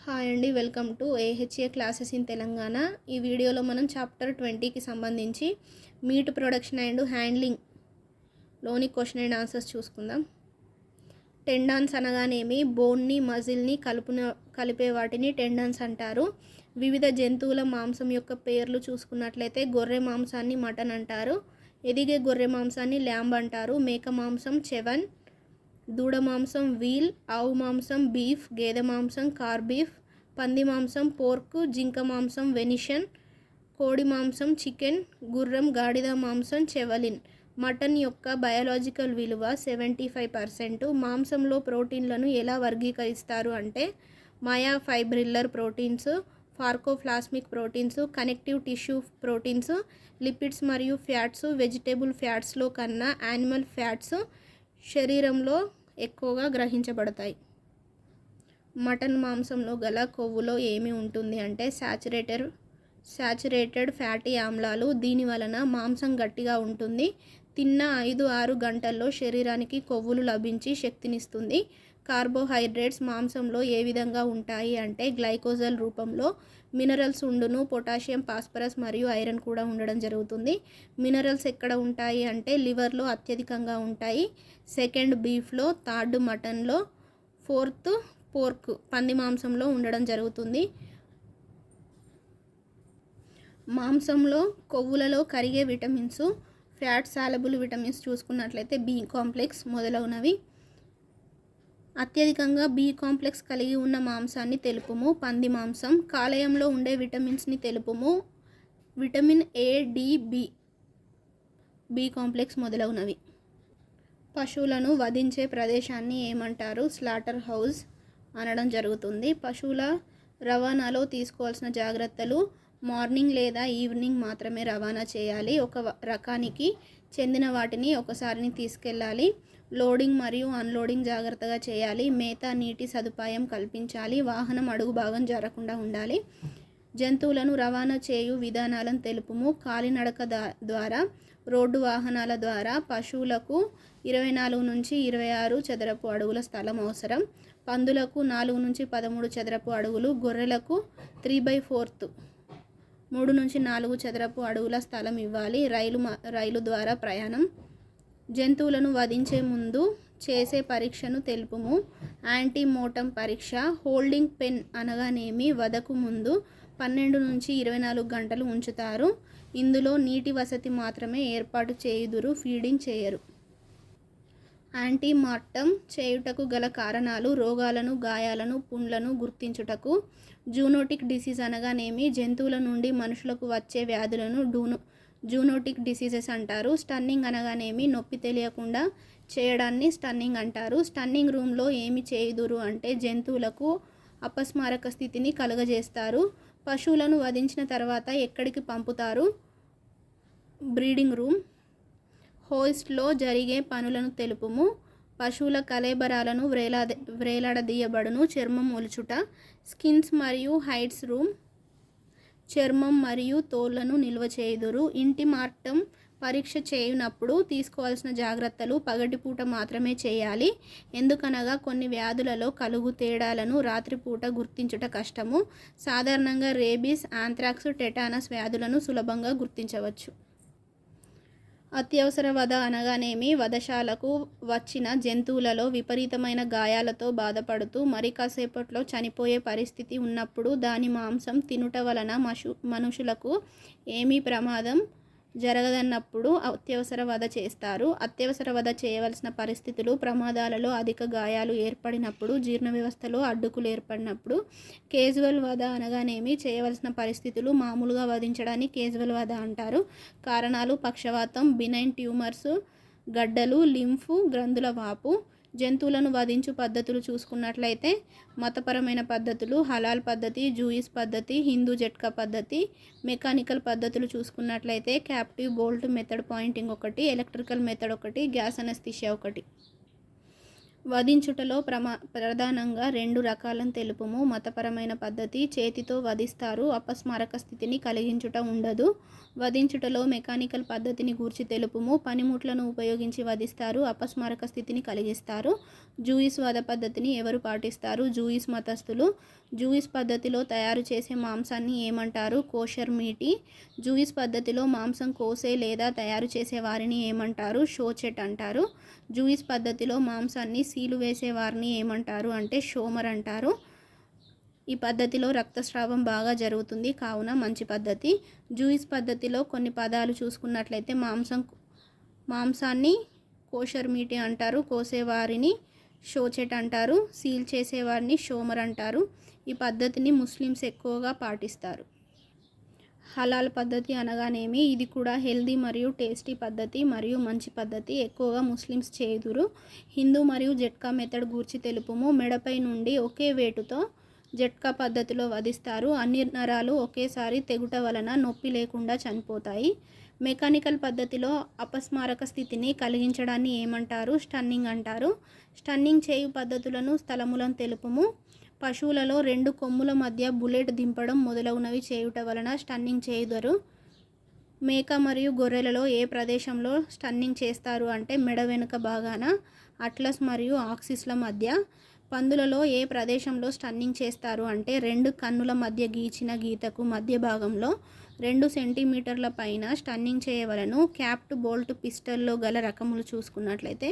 Hi అండి, welcome to AHA classes in Telangana. ఈ వీడియోలో మనం చాప్టర్ 20కి సంబంధించి మీట్ ప్రొడక్షన్ అండ్ హ్యాండ్లింగ్లోని క్వశ్చన్ అండ్ ఆన్సర్స్ చూసుకుందాం. టెండాన్స్ అనగానేమి? బోన్ని, మజిల్ని కలిపే వాటిని టెండాన్స్ అంటారు. వివిధ జంతువుల మాంసం యొక్క పేర్లు చూసుకున్నట్లయితే గొర్రె మాంసాన్ని మటన్ అంటారు, ఎదిగే గొర్రె మాంసాన్ని ల్యాంబ్ అంటారు, మేక మాంసం చెవన్, దూడ మాంసం వీల్, ఆవు మాంసం బీఫ్, గేదె మాంసం కార్ బీఫ్, పంది మాంసం పోర్క్, జింక మాంసం వెనిషన్, కోడి మాంసం చికెన్, గుర్రం గాడిద మాంసం చెవలిన్. మటన్ యొక్క బయాలజికల్ విలువ 75%. మాంసంలో ప్రోటీన్లను ఎలా వర్గీకరిస్తారు అంటే myofibrillar proteins, sarcoplasmic proteins, connective tissue proteins, lipids మరియు ఫ్యాట్స్. వెజిటేబుల్ ఫ్యాట్స్లో కన్నా యానిమల్ ఫ్యాట్స్ శరీరంలో ఎక్కువగా గ్రహించబడతాయి. మటన్ మాంసంలో గల కొవ్వులో ఏమి ఉంటుంది అంటే శాచురేటెడ్ ఫ్యాటీ ఆమ్లాలు. దీని వలన మాంసం గట్టిగా ఉంటుంది. తిన్న 5-6 గంటల్లో శరీరానికి కొవ్వులు లభించి శక్తినిస్తుంది. కార్బోహైడ్రేట్స్ మాంసంలో ఏ విధంగా ఉంటాయి అంటే గ్లైకోజల్ రూపంలో. మినరల్స్ ఉండును, పొటాషియం, ఫాస్ఫరస్ మరియు ఐరన్ కూడా ఉండడం జరుగుతుంది. మినరల్స్ ఎక్కడ ఉంటాయి అంటే లివర్లో అత్యధికంగా ఉంటాయి. సెకండ్ బీఫ్లో, థర్డ్ మటన్లో, ఫోర్త్ పోర్క్ పంది మాంసంలో ఉండడం జరుగుతుంది. మాంసంలో కొవ్వులలో కరిగే విటమిన్స్, ఫ్యాట్ సాలబుల్ విటమిన్స్ చూసుకున్నట్లయితే బి కాంప్లెక్స్ మొదలగునవి. అత్యధికంగా బి కాంప్లెక్స్ కలిగి ఉన్న మాంసాన్ని తెలుపుము. పంది మాంసం. కాలేయంలో ఉండే విటమిన్స్ని తెలుపుము. Vitamin A, D, B complex మొదలగునవి. పశువులను వధించే ప్రదేశాన్ని ఏమంటారు? స్లాటర్ హౌస్ అనడం జరుగుతుంది. పశువుల రవాణాలో తీసుకోవాల్సిన జాగ్రత్తలు: మార్నింగ్ లేదా ఈవినింగ్ మాత్రమే రవాణా చేయాలి. ఒక రకానికి చెందిన వాటిని ఒకసారిని తీసుకెళ్ళాలి. లోడింగ్ మరియు అన్లోడింగ్ జాగ్రత్తగా చేయాలి. మేత, నీటి సదుపాయం కల్పించాలి. వాహనం అడుగు భాగం జరగకుండా ఉండాలి. జంతువులను రవాణా చేయు విధానాలను తెలుపుము. కాలినడక ద్వారా, రోడ్డు వాహనాల ద్వారా. పశువులకు 24 నుంచి 26 చదరపు అడుగుల స్థలం అవసరం. పందులకు 4 నుంచి 13 చదరపు అడుగులు. గొర్రెలకు 3/4 3 నుంచి 4 చదరపు అడుగుల స్థలం ఇవ్వాలి. రైలు ద్వారా ప్రయాణం. జంతువులను వధించే ముందు చేసే పరీక్షను తెలుపుము. యాంటీమోర్టం పరీక్ష. హోల్డింగ్ పెన్ అనగానేమి? వధకు ముందు 12 నుంచి 24 గంటలు ఉంచుతారు. ఇందులో నీటి వసతి మాత్రమే ఏర్పాటు చేయుదురు, ఫీడింగ్ చేయరు. యాంటీమార్టం చేయుటకు గల కారణాలు: రోగాలను, గాయాలను, పుండ్లను గుర్తించుటకు. జూనోటిక్ డిసీజ్ అనగానేమి? జంతువుల నుండి మనుషులకు వచ్చే వ్యాధులను జూనోటిక్ డిసీజెస్ అంటారు. స్టన్నింగ్ అనగానేమి? నొప్పి తెలియకుండా చేయడాన్ని స్టన్నింగ్ అంటారు. స్టన్నింగ్ రూమ్లో ఏమి చేయుదురు అంటే జంతువులకు అపస్మారక స్థితిని కలుగజేస్తారు. పశువులను వధించిన తర్వాత ఎక్కడికి పంపుతారు? Breeding room. హోస్ట్లో జరిగే పనులను తెలుపుము. పశువుల కళేబరాలను వ్రేలాడదీయబడును. చర్మం ఒలుచుట. స్కిన్స్ మరియు హైడ్స్ రూమ్. చర్మం మరియు తోళ్లను నిల్వ చేయుదురు. ఇంటిమార్టం పరీక్ష చేయునప్పుడు తీసుకోవాల్సిన జాగ్రత్తలు: పగటిపూట మాత్రమే చేయాలి. ఎందుకనగా కొన్ని వ్యాధులలో కలుగు తేడాలను రాత్రిపూట గుర్తించుట కష్టము. సాధారణంగా రేబీస్, ఆంథ్రాక్స్, టెటానస్ వ్యాధులను సులభంగా గుర్తించవచ్చు. అత్యవసర వధ అనగానేమి? వధశాలకు వచ్చిన జంతువులలో విపరీతమైన గాయాలతో బాధపడుతూ మరి కాసేపట్లో చనిపోయే పరిస్థితి ఉన్నప్పుడు దాని మాంసం తినుట వలన మనుషులకు ఏమీ ప్రమాదం జరగదన్నప్పుడు అత్యవసర వధ చేస్తారు. అత్యవసర వధ చేయవలసిన పరిస్థితులు: ప్రమాదాలలో అధిక గాయాలు ఏర్పడినప్పుడు, జీర్ణ వ్యవస్థలో అడ్డుకులు ఏర్పడినప్పుడు. కేజువల్ వధ అనగానేమి? చేయవలసిన పరిస్థితులు: మామూలుగా వధించడాన్ని కేజువల్ వధ అంటారు. కారణాలు: పక్షవాతం, బినైన్ ట్యూమర్స్, గడ్డలు, లింఫ్ గ్రంథుల వాపు. జంతువులను వధించు పద్ధతులు చూసుకున్నట్లయితే మతపరమైన పద్ధతులు: హలాల్ పద్ధతి, జూయిస్ పద్ధతి, హిందూ జట్కా పద్ధతి. మెకానికల్ పద్ధతులు చూసుకున్నట్లయితే క్యాప్టివ్ బోల్ట్ మెథడ్ పాయింటింగ్ ఒకటి, ఎలక్ట్రికల్ మెథడ్ ఒకటి, గ్యాస్ అనస్థీషియా ఒకటి. వధించుటలో ప్రధానంగా 2 రకాలను తెలుపుము. మతపరమైన పద్ధతి, చేతితో వధిస్తారు, అపస్మారక స్థితిని కలిగించుట ఉండదు. వధించుటలో మెకానికల్ పద్ధతిని గూర్చి తెలుపుము. పనిముట్లను ఉపయోగించి వధిస్తారు, అపస్మారక స్థితిని కలిగిస్తారు. జూయిస్ వధ పద్ధతిని ఎవరు పాటిస్తారు? జూయిస్ మతస్థులు. జూయిస్ పద్ధతిలో తయారు చేసే మాంసాన్ని ఏమంటారు? కోషర్ మీటి. జూయిస్ పద్ధతిలో మాంసం కోసే లేదా తయారు చేసే వారిని ఏమంటారు? షోచెట్ అంటారు. జూయిస్ పద్ధతిలో మాంసాన్ని సీలు వేసే వారిని ఏమంటారు అంటే షోమర్ అంటారు. ఈ పద్ధతిలో రక్తస్రావం బాగా జరుగుతుంది, కావున మంచి పద్ధతి. జూయిస్ పద్ధతిలో కొన్ని పదాలు చూసుకున్నట్లయితే మాంసాన్ని కోషర్ మీటి అంటారు, కోసేవారిని షోచెట్ అంటారు, సీల్ చేసేవారిని షోమర్ అంటారు. ఈ పద్ధతిని ముస్లిమ్స్ ఎక్కువగా పాటిస్తారు. హలాల్ పద్ధతి అనగానేమి? ఇది కూడా హెల్దీ మరియు టేస్టీ పద్ధతి మరియు మంచి పద్ధతి. ఎక్కువగా ముస్లిమ్స్ చేయుదురు. హిందూ మరియు జట్కా మెథడ్ గూర్చి తెలుపుము. మెడపై నుండి ఒకే వేటుతో జట్కా పద్ధతిలో వధిస్తారు. అన్ని నరాలు ఒకేసారి తెగుట వలన నొప్పి లేకుండా చనిపోతాయి. మెకానికల్ పద్ధతిలో అపస్మారక స్థితిని కలిగించడాన్ని ఏమంటారు? స్టన్నింగ్ అంటారు. స్టన్నింగ్ చేయు పద్ధతులను స్థలములను తెలుపుము. పశువులలో 2 కొమ్ముల మధ్య బుల్లెట్ దింపడం మొదలగునవి చేయుట వలన స్టన్నింగ్ చేయుదరు. మేక మరియు గొర్రెలలో ఏ ప్రదేశంలో స్టన్నింగ్ చేస్తారు అంటే మెడ వెనుక భాగాన, అట్లస్ మరియు ఆక్సిస్ల మధ్య. పందులలో ఏ ప్రదేశంలో స్టన్నింగ్ చేస్తారు అంటే 2 కన్నుల మధ్య గీచిన గీతకు మధ్య భాగంలో 2 సెంటీమీటర్ల పైన స్టన్నింగ్ చేయవలను. క్యాప్డ్ బోల్ట్ పిస్టల్లో గల రకములు చూసుకున్నట్లయితే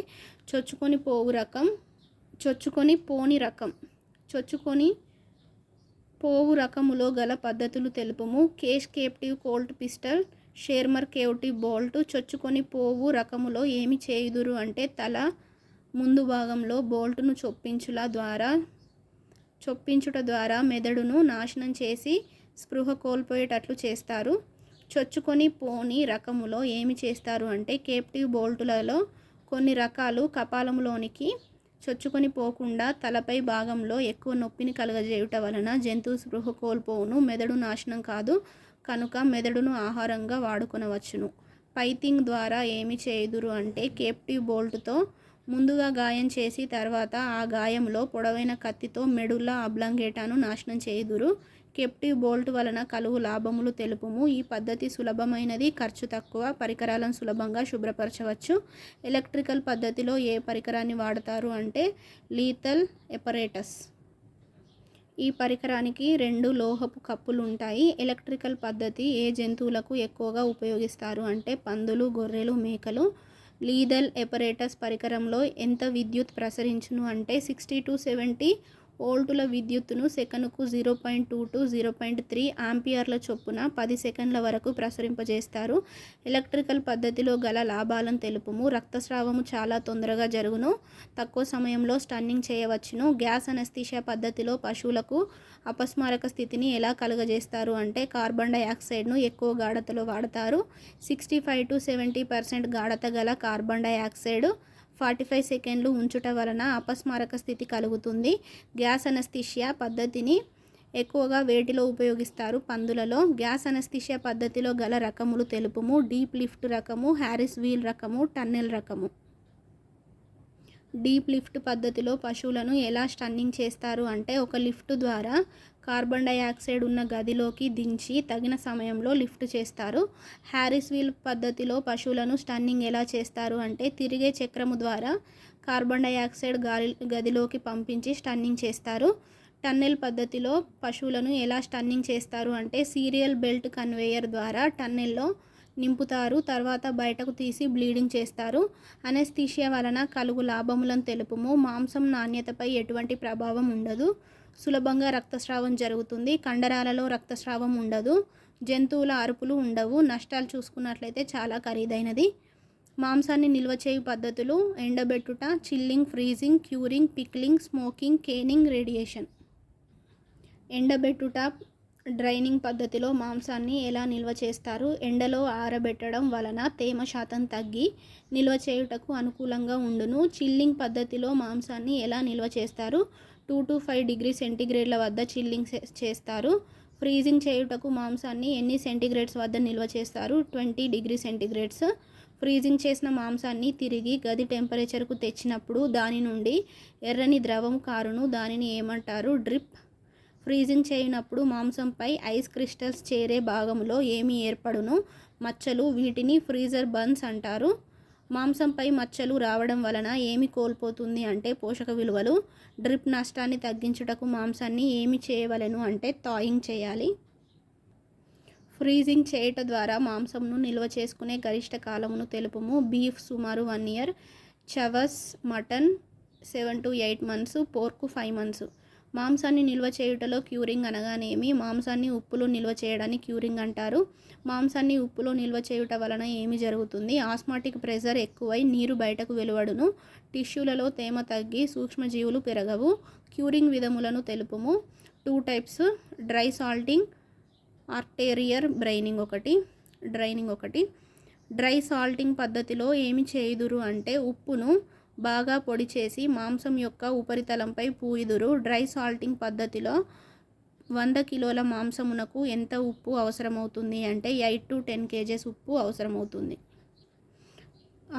చొచ్చుకొని పోవు రకములో గల పద్ధతులు తెలుపుము. Cash captive bolt pistol, Schermer captive bolt. చొచ్చుకొని పోవు రకములో ఏమి చేయుదురు అంటే తల ముందు భాగంలో బోల్టును చొప్పించుట ద్వారా మెదడును నాశనం చేసి స్పృహ కోల్పోయేటట్లు చేస్తారు. చొచ్చుకొని పోని రకములో ఏమి చేస్తారు అంటే కేప్టివ్ బోల్టులలో కొన్ని రకాలు కపాలములోనికి చొచ్చుకొని పోకుండా తలపై భాగంలో ఎక్కువ నొప్పిని కలుగజేయుట వలన జంతువు స్పృహ కోల్పోవును, మెదడు నాశనం కాదు, కనుక మెదడును ఆహారంగా వాడుకొనవచ్చును. పైతింగ్ ద్వారా ఏమి చేయుదురు అంటే కేప్టివ్ బోల్ట్తో ముందుగా గాయం చేసి తర్వాత ఆ గాయంలో పొడవైన కత్తితో మెడుల్ల అబ్లాంగేటాను నాశనం చేయుదురు. కేప్టివ్ బోల్ట్ వలన కలుగు లాభములు తెలుపుము. ఈ పద్ధతి సులభమైనది, ఖర్చు తక్కువ, పరికరాలను సులభంగా శుభ్రపరచవచ్చు. ఎలక్ట్రికల్ పద్ధతిలో ఏ పరికరాన్ని వాడతారు అంటే లీథల్ ఎపరేటస్. ఈ పరికరానికి 2 లోహపు కప్పులు ఉంటాయి. ఎలక్ట్రికల్ పద్ధతి ఏ జంతువులకు ఎక్కువగా ఉపయోగిస్తారు అంటే పందులు, గొర్రెలు, మేకలు. లీథల్ ఎపరేటస్ పరికరంలో ఎంత విద్యుత్ ప్రసరించును అంటే 60 to 70 వోల్టుల విద్యుత్తును సెకనుకు 0.2 to 0.3 ఆంపియర్ల చొప్పున 10 సెకండ్ల వరకు ప్రసరింపజేస్తారు. ఎలక్ట్రికల్ పద్ధతిలో గల లాభాలను తెలుపుము. రక్తస్రావము చాలా తొందరగా జరుగును, తక్కువ సమయంలో స్టన్నింగ్ చేయవచ్చును. గ్యాస్ అనస్థీషియా పద్ధతిలో పశువులకు అపస్మారక స్థితిని ఎలా కలుగజేస్తారు అంటే కార్బన్ డయాక్సైడ్ను ఎక్కువ గాఢతలో వాడతారు. 65 to 70% గాఢత గల కార్బన్ డయాక్సైడ్ 45 సెకండ్లు ఉంచుట వలన అపస్మారక స్థితి కలుగుతుంది. గ్యాస్ అనస్థీషియా పద్ధతిని ఎక్కువగా వేటిలో ఉపయోగిస్తారు? పందులలో. గ్యాస్ అనస్థీషియా పద్ధతిలో గల రకములు తెలుపుము. డీప్ లిఫ్ట్ రకము, హ్యారిస్ వీల్ రకము, టన్నెల్ రకము. డీప్ లిఫ్ట్ పద్ధతిలో పశువులను ఎలా స్టన్నింగ్ చేస్తారు అంటే ఒక లిఫ్ట్ ద్వారా కార్బన్ డయాక్సైడ్ ఉన్న గదిలోకి దించి తగిన సమయంలో లిఫ్ట్ చేస్తారు. హ్యారిస్ వీల్ పద్ధతిలో పశువులను స్టన్నింగ్ ఎలా చేస్తారు అంటే తిరిగే చక్రము ద్వారా కార్బన్ డయాక్సైడ్ గదిలోకి పంపించి స్టన్నింగ్ చేస్తారు. టన్నెల్ పద్ధతిలో పశువులను ఎలా స్టన్నింగ్ చేస్తారు అంటే సీరియల్ బెల్ట్ కన్వేయర్ ద్వారా టన్నెల్లో నింపుతారు, తర్వాత బయటకు తీసి బ్లీడింగ్ చేస్తారు. అనస్థీషియా వలన కలుగు లాభములను తెలుపుము. మాంసం నాణ్యతపై ఎటువంటి ప్రభావం ఉండదు, సులభంగా రక్తస్రావం జరుగుతుంది, కండరాలలో రక్తస్రావం ఉండదు, జంతువుల అరుపులు ఉండవు. నష్టాలు చూసుకున్నట్లయితే చాలా ఖరీదైనది. మాంసాన్ని నిల్వ చేయు పద్ధతులు ఎండబెట్టుట, chilling, freezing, curing, pickling, smoking, canning, radiation. ఎండబెట్టుట డ్రైనింగ్ పద్ధతిలో మాంసాన్ని ఎలా నిల్వ చేస్తారు? ఎండలో ఆరబెట్టడం వలన తేమ శాతం తగ్గి నిల్వ చేయుటకు అనుకూలంగా ఉండును. చిల్లింగ్ పద్ధతిలో మాంసాన్ని ఎలా నిల్వ చేస్తారు? 2 to 5 డిగ్రీ సెంటీగ్రేడ్ల వద్ద చిల్లింగ్ చేస్తారు. ఫ్రీజింగ్ చేయుటకు మాంసాన్ని ఎన్ని సెంటీగ్రేడ్స్ వద్ద నిల్వ చేస్తారు? 20 డిగ్రీ సెంటీగ్రేడ్స్. ఫ్రీజింగ్ చేసిన మాంసాన్ని తిరిగి గది టెంపరేచర్కు తెచ్చినప్పుడు దాని నుండి ఎర్రని ద్రవం కారును. దానిని ఏమంటారు? డ్రిప్. ఫ్రీజింగ్ చేయనప్పుడు మాంసంపై ఐస్ క్రిస్టల్స్ చేరే భాగంలో ఏమి ఏర్పడును? మచ్చలు. వీటిని ఫ్రీజర్ బర్న్స్ అంటారు. మాంసంపై మచ్చలు రావడం వలన ఏమి కోల్పోతుంది అంటే పోషక విలువలు. డ్రిప్ నష్టాన్ని తగ్గించుటకు మాంసాన్ని ఏమి చేయవలెను అంటే థాయింగ్ చేయాలి. ఫ్రీజింగ్ చేయుట ద్వారా మాంసంను నిల్వ చేసుకునే గరిష్ట కాలమును తెలుపుము. బీఫ్ సుమారు 1 year, చవస్ mutton 7 to 8 months, pork 5 months. మాంసాన్ని నిల్వ చేయుటలో క్యూరింగ్ అనగానేమి? మాంసాన్ని ఉప్పులో నిల్వ చేయడాన్ని క్యూరింగ్ అంటారు. మాంసాన్ని ఉప్పులో నిల్వ చేయుట వలన ఏమి జరుగుతుంది? ఆస్మాటిక్ ప్రెజర్ ఎక్కువై నీరు బయటకు వెలువడును. టిష్యూలలో తేమ తగ్గి సూక్ష్మజీవులు పెరగవు. క్యూరింగ్ విధములను తెలుపుము. 2 types, dry salting, arterial draining ఒకటి. డ్రై సాల్టింగ్ పద్ధతిలో ఏమి చేయుదురు అంటే ఉప్పును బాగా పొడి చేసి మాంసం యొక్క ఉపరితలంపై పూయుదురు. డ్రై సాల్టింగ్ పద్ధతిలో 100 కిలోల మాంసమునకు ఎంత ఉప్పు అవసరమవుతుంది అంటే 8 to 10 kgs ఉప్పు అవసరమవుతుంది.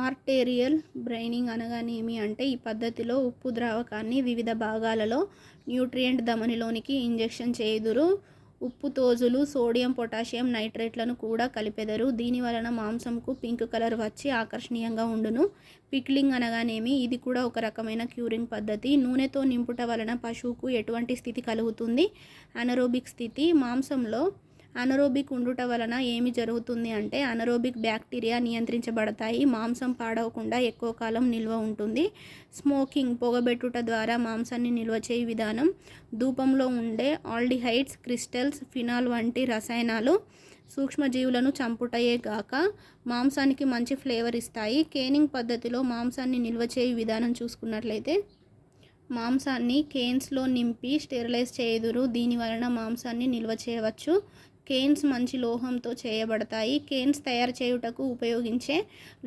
ఆర్టేరియల్ బ్రైనింగ్ అనగానేమి అంటే ఈ పద్ధతిలో ఉప్పు ద్రావకాన్ని వివిధ భాగాలలో న్యూట్రియంట్ ధమనిలోనికి ఇంజెక్షన్ చేయుదురు. ఉప్పు తోజులు సోడియం, పొటాషియం నైట్రేట్లను కూడా కలిపెదరు. దీని వలన మాంసంకు పింక్ కలర్ వచ్చి ఆకర్షణీయంగా ఉండును. పిక్లింగ్ అనగానేమి? ఇది కూడా ఒక రకమైన క్యూరింగ్ పద్ధతి. నూనెతో నింపుట వలన పశువుకు ఎటువంటి స్థితి కలుగుతుంది? అనరోబిక్ స్థితి. మాంసంలో అనరోబిక్ ఉండుట వలన ఏమి జరుగుతుంది అంటే అనరోబిక్ బ్యాక్టీరియా నియంత్రించబడతాయి. మాంసం పాడవకుండా ఎక్కువ కాలం నిల్వ ఉంటుంది. స్మోకింగ్, పొగబెట్టుట ద్వారా మాంసాన్ని నిల్వ చేయు విధానం. ధూపంలో ఉండే ఆల్డిహైడ్స్, క్రిస్టల్స్, ఫినాల్ వంటి రసాయనాలు సూక్ష్మజీవులను చంపుటయే గాక మాంసానికి మంచి ఫ్లేవర్ ఇస్తాయి. కేనింగ్ పద్ధతిలో మాంసాన్ని నిల్వ చేయు విధానం చూసుకున్నట్లయితే మాంసాన్ని కేన్స్లో నింపి స్టెరిలైజ్ చేయుదురు. దీని వలన మాంసాన్ని నిల్వ చేయవచ్చు. కేన్స్ మంచి లోహంతో చేయబడతాయి. కేన్స్ తయారు చేయుటకు ఉపయోగించే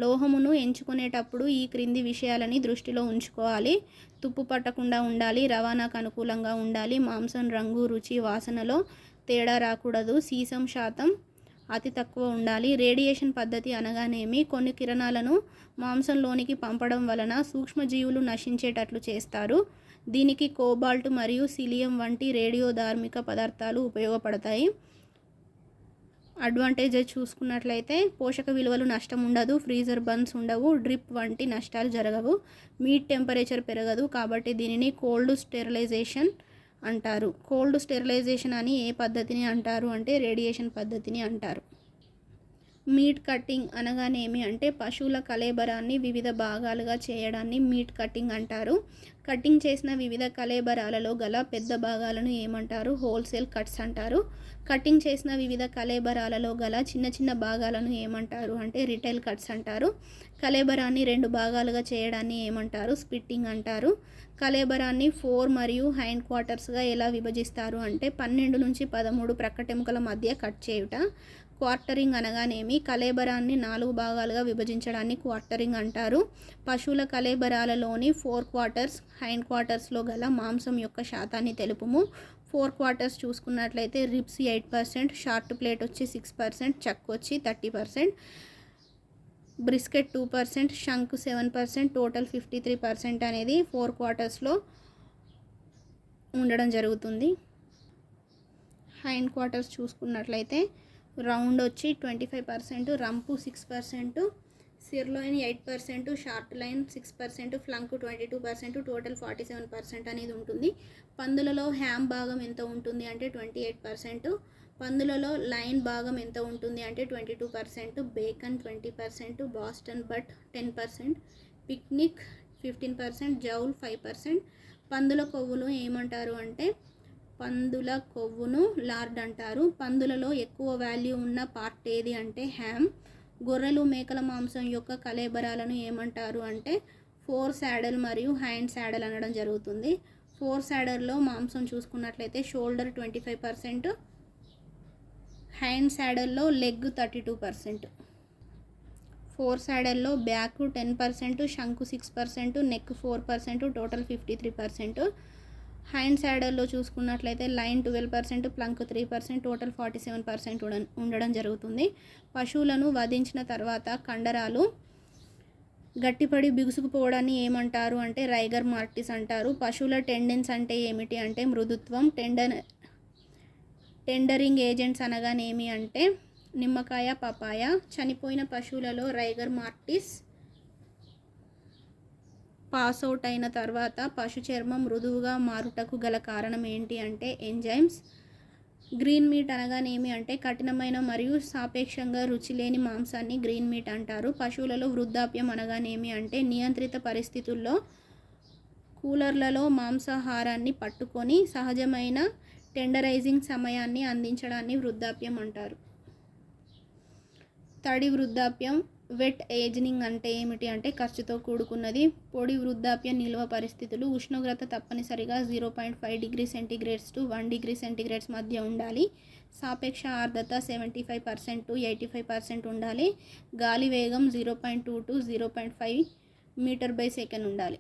లోహమును ఎంచుకునేటప్పుడు ఈ క్రింది విషయాలని దృష్టిలో ఉంచుకోవాలి. తుప్పు పట్టకుండా ఉండాలి. రవాణాకు అనుకూలంగా ఉండాలి. మాంసం రంగు, రుచి, వాసనలో తేడా రాకూడదు. సీసం శాతం అతి తక్కువ ఉండాలి. రేడియేషన్ పద్ధతి అనగానేమి? కొన్ని కిరణాలను మాంసంలోనికి పంపడం వలన సూక్ష్మజీవులు నశించేటట్లు చేస్తారు. దీనికి కోబాల్ట్ మరియు సిలియం వంటి రేడియోధార్మిక పదార్థాలు ఉపయోగపడతాయి. అడ్వాంటేజెస్ చూసుకున్నట్లయితే పోషక విలువలు నష్టం ఉండదు. ఫ్రీజర్ బర్న్స్ ఉండవు. డ్రిప్ వంటి నష్టాలు జరగవు. మీట్ టెంపరేచర్ పెరగదు. కాబట్టి దీనిని కోల్డ్ స్టెరిలైజేషన్ అంటారు. కోల్డ్ స్టెరిలైజేషన్ అని ఏ పద్ధతిని అంటారు అంటే రేడియేషన్ పద్ధతిని అంటారు. మీట్ కట్టింగ్ అనగానేమి అంటే పశువుల కళేబరాన్ని వివిధ భాగాలుగా చేయడాన్ని మీట్ కట్టింగ్ అంటారు. కట్టింగ్ చేసిన వివిధ కళేబరాలలో గల పెద్ద భాగాలను ఏమంటారు? హోల్సేల్ కట్స్ అంటారు. కట్టింగ్ చేసిన వివిధ కళేబరాలలో గల చిన్న చిన్న భాగాలను ఏమంటారు అంటే రిటైల్ కట్స్ అంటారు. కళేబరాన్ని 2 భాగాలుగా చేయడాన్ని ఏమంటారు? స్ప్లిట్టింగ్ అంటారు. కళేబరాన్ని 4 మరియు హైండ్ క్వార్టర్స్గా ఎలా విభజిస్తారు అంటే 12 నుంచి 13 ప్రక్కటెముకల మధ్య కట్ చేయుట. క్వార్టరింగ్ అనగానేమి? కళేబరాన్ని 4 భాగాలుగా విభజించడాన్ని క్వార్టరింగ్ అంటారు. పశువుల కళేబరాలలోని 4 క్వార్టర్స్, హైండ్ క్వార్టర్స్లో గల మాంసం యొక్క శాతాన్ని తెలుపుము. 4 క్వార్టర్స్ చూసుకున్నట్లయితే రిబ్స్ 8%, షార్ట్ ప్లేట్ వచ్చి 6%, చక్ వచ్చి 30%, బ్రిస్కెట్ 2%, షంక్ 7%, టోటల్ 53% అనేది 4 క్వార్టర్స్లో ఉండడం జరుగుతుంది. హైండ్ క్వార్టర్స్ చూసుకున్నట్లయితే రౌండ్ వచ్చి 25%, రంపు 6%, సిర్లోయిన్ 8%, షార్ట్ లైన్ 6%, ఫ్లంక్ 22%, టోటల్ 47% అనేది ఉంటుంది. పందులలో హ్యామ్ భాగం ఎంత ఉంటుంది అంటే 28%, పందులలో లైన్ భాగం ఎంత ఉంటుంది అంటే 22%, bacon 20%, Boston but 10%, picnic 15%, joule 5%. పందుల కొవ్వును ఏమంటారు అంటే పందుల కొవ్వును లార్డ్ అంటారు. పందులలో ఎక్కువ వాల్యూ ఉన్న పార్ట్ ఏది అంటే హ్యామ్. గొర్రెలు, మేకల మాంసం యొక్క కళేబరాలను ఏమంటారు అంటే 4 saddle మరియు హ్యాండ్ saddle అనడం జరుగుతుంది. 4 saddleలో మాంసం చూసుకున్నట్లయితే షోల్డర్ 25%, హ్యాండ్ saddleలో లెగ్ 32%. 4 saddleలో back 10%, shank 6%, neck 4%, total 53%. Hand శాడల్లో చూసుకున్నట్లయితే లైన్ 12%, ప్లంక్ 3%, టోటల్ 47% ఉండడం జరుగుతుంది. పశువులను వధించిన తర్వాత కండరాలు గట్టిపడి బిగుసుకుపోవడాన్ని ఏమంటారు అంటే రైగర్ మార్టిస్ అంటారు. పశువుల టెండెన్స్ అంటే ఏమిటి అంటే మృదుత్వం. టెండరింగ్ ఏజెంట్స్ అనగానేమి అంటే నిమ్మకాయ, పపాయ. చనిపోయిన పశువులలో రైగర్ మార్టిస్ పాస్ అవుట్ అయిన తర్వాత పశు చర్మం మృదువుగా మారుటకు గల కారణం ఏంటి అంటే ఎంజైమ్స్. గ్రీన్ మీట్ అనగానేమి అంటే కఠినమైన మరియు సాపేక్షంగా రుచి లేని మాంసాన్ని గ్రీన్ మీట్ అంటారు. పశువులలో వృద్ధాప్యం అనగానేమి అంటే నియంత్రిత పరిస్థితుల్లో కూలర్లలో మాంసాహారాన్ని పట్టుకొని సహజమైన టెండరైజింగ్ సమయాన్ని అందించడాన్ని వృద్ధాప్యం అంటారు. తడి వృద్ధాప్యం. వెట్ ఏజింగ్ అంటే ఏమిటి అంటే ఖర్చుతో కూడుకున్నది. పొడి వృద్ధాప్య నిల్వ పరిస్థితులు. ఉష్ణోగ్రత తప్పనిసరిగా 0.5 degree centigrades to 1 degree centigrades మధ్య ఉండాలి. సాపేక్ష ఆర్ద్రత 75% to 85% ఉండాలి. గాలి వేగం 0.2 to 0.5 మీటర్/సెకండ్ ఉండాలి.